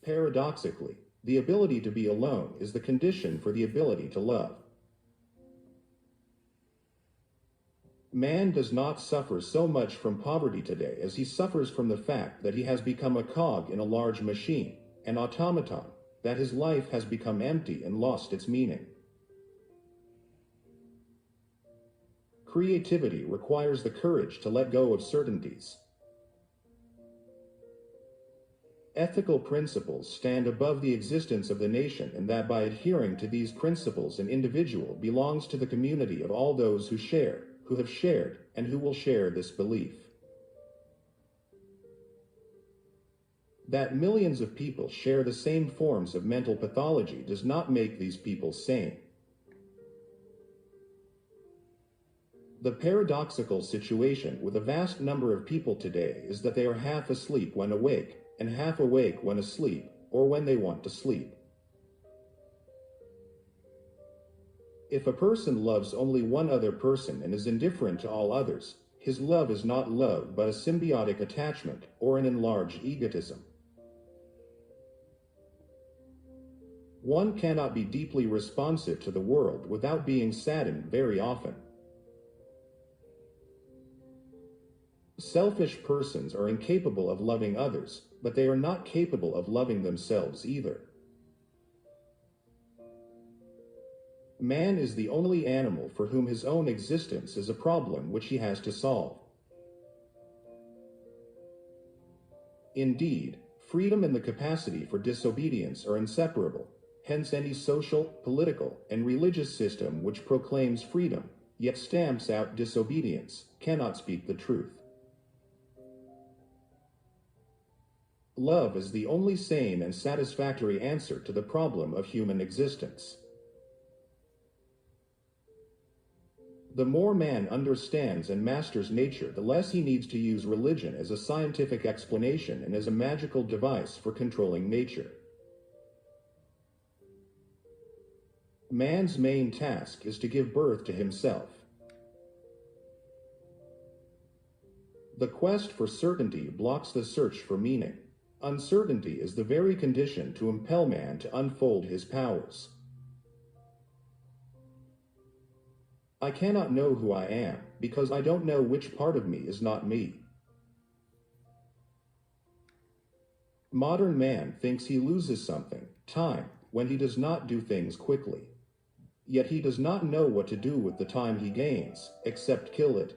Paradoxically, the ability to be alone is the condition for the ability to love. Man does not suffer so much from poverty today as he suffers from the fact that he has become a cog in a large machine, an automaton, that his life has become empty and lost its meaning. Creativity requires the courage to let go of certainties. Ethical principles stand above the existence of the nation, and that by adhering to these principles an individual belongs to the community of all those who share, who have shared, and who will share this belief. That millions of people share the same forms of mental pathology does not make these people sane. The paradoxical situation with a vast number of people today is that they are half asleep when awake, and half awake when asleep, or when they want to sleep. If a person loves only one other person and is indifferent to all others, his love is not love but a symbiotic attachment, or an enlarged egotism. One cannot be deeply responsive to the world without being saddened very often. Selfish persons are incapable of loving others, but they are not capable of loving themselves either. Man is the only animal for whom his own existence is a problem which he has to solve. Indeed, freedom and the capacity for disobedience are inseparable, hence any social, political, and religious system which proclaims freedom, yet stamps out disobedience, cannot speak the truth. Love is the only sane and satisfactory answer to the problem of human existence. The more man understands and masters nature, the less he needs to use religion as a scientific explanation and as a magical device for controlling nature. Man's main task is to give birth to himself. The quest for certainty blocks the search for meaning. Uncertainty is the very condition to impel man to unfold his powers. I cannot know who I am, because I don't know which part of me is not me. Modern man thinks he loses something, time, when he does not do things quickly. Yet he does not know what to do with the time he gains, except kill it.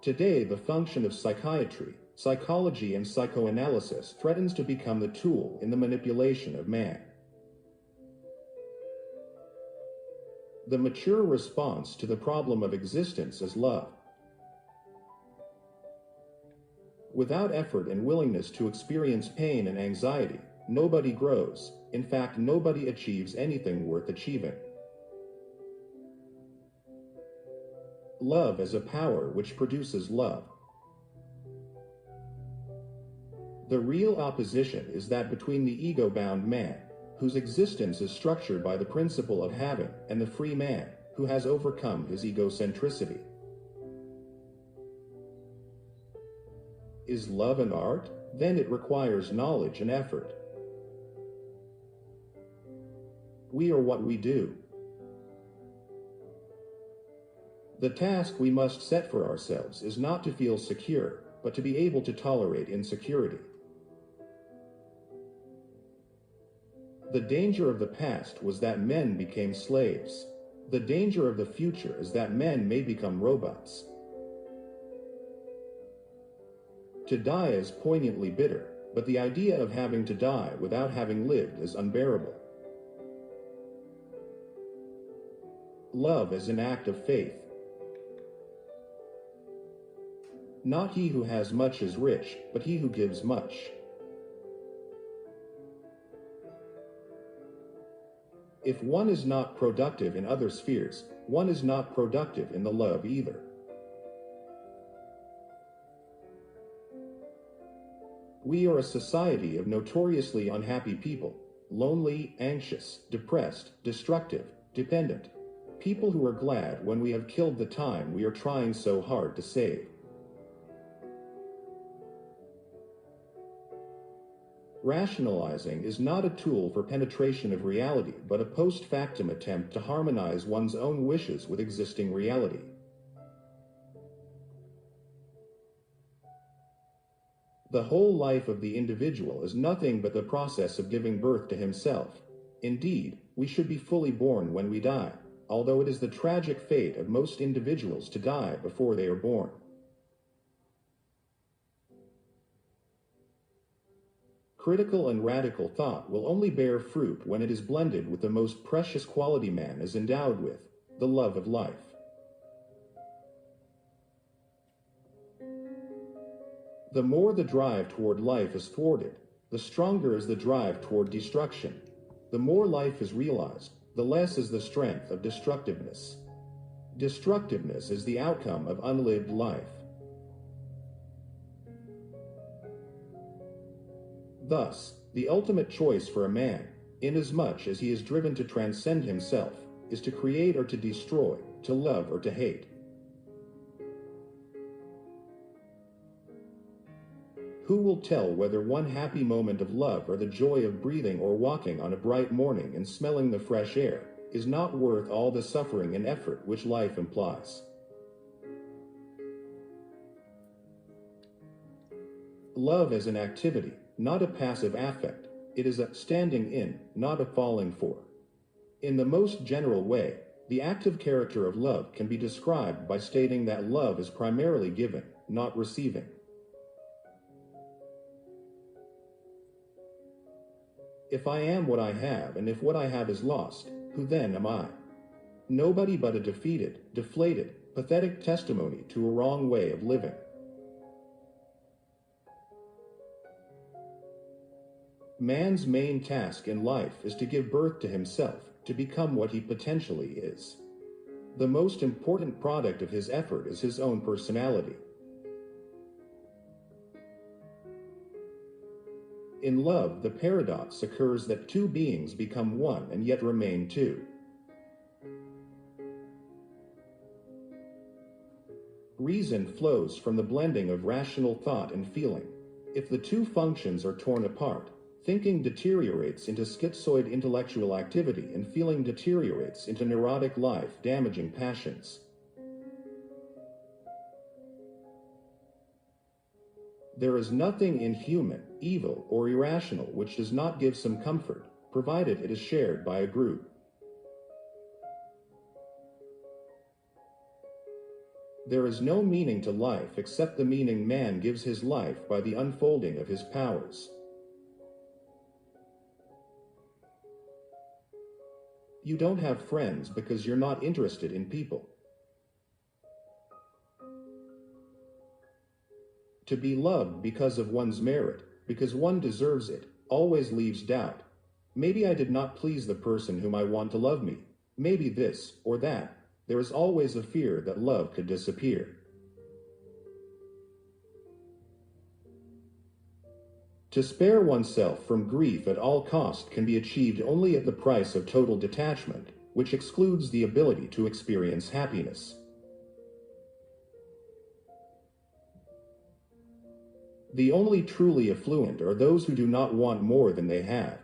Today the function of psychiatry, psychology and psychoanalysis threatens to become the tool in the manipulation of man. The mature response to the problem of existence is love. Without effort and willingness to experience pain and anxiety, nobody grows. In fact, nobody achieves anything worth achieving. Love is a power which produces love. The real opposition is that between the ego-bound man, whose existence is structured by the principle of having, and the free man, who has overcome his egocentricity. Is love an art? Then it requires knowledge and effort. We are what we do. The task we must set for ourselves is not to feel secure, but to be able to tolerate insecurity. The danger of the past was that men became slaves. The danger of the future is that men may become robots. To die is poignantly bitter, but the idea of having to die without having lived is unbearable. Love is an act of faith. Not he who has much is rich, but he who gives much. If one is not productive in other spheres, one is not productive in the love either. We are a society of notoriously unhappy people, lonely, anxious, depressed, destructive, dependent. People who are glad when we have killed the time we are trying so hard to save. Rationalizing is not a tool for penetration of reality, but a post factum attempt to harmonize one's own wishes with existing reality. The whole life of the individual is nothing but the process of giving birth to himself. Indeed, we should be fully born when we die, although it is the tragic fate of most individuals to die before they are born. Critical and radical thought will only bear fruit when it is blended with the most precious quality man is endowed with, the love of life. The more the drive toward life is thwarted, the stronger is the drive toward destruction. The more life is realized, the less is the strength of destructiveness. Destructiveness is the outcome of unlived life. Thus, the ultimate choice for a man, inasmuch as he is driven to transcend himself, is to create or to destroy, to love or to hate. Who will tell whether one happy moment of love or the joy of breathing or walking on a bright morning and smelling the fresh air is not worth all the suffering and effort which life implies? Love is an activity, not a passive affect. It is a standing in, not a falling for. In the most general way, the active character of love can be described by stating that love is primarily giving, not receiving. If I am what I have, and if what I have is lost, who then am I? Nobody but a defeated, deflated, pathetic testimony to a wrong way of living. Man's main task in life is to give birth to himself, to become what he potentially is. The most important product of his effort is his own personality. In love, the paradox occurs that two beings become one and yet remain two. Reason flows from the blending of rational thought and feeling. If the two functions are torn apart, thinking deteriorates into schizoid intellectual activity and feeling deteriorates into neurotic life-damaging passions. There is nothing inhuman, evil, or irrational which does not give some comfort, provided it is shared by a group. There is no meaning to life except the meaning man gives his life by the unfolding of his powers. You don't have friends because you're not interested in people. To be loved because of one's merit, because one deserves it, always leaves doubt. Maybe I did not please the person whom I want to love me. Maybe this or that. There is always a fear that love could disappear. To spare oneself from grief at all cost can be achieved only at the price of total detachment, which excludes the ability to experience happiness. The only truly affluent are those who do not want more than they have.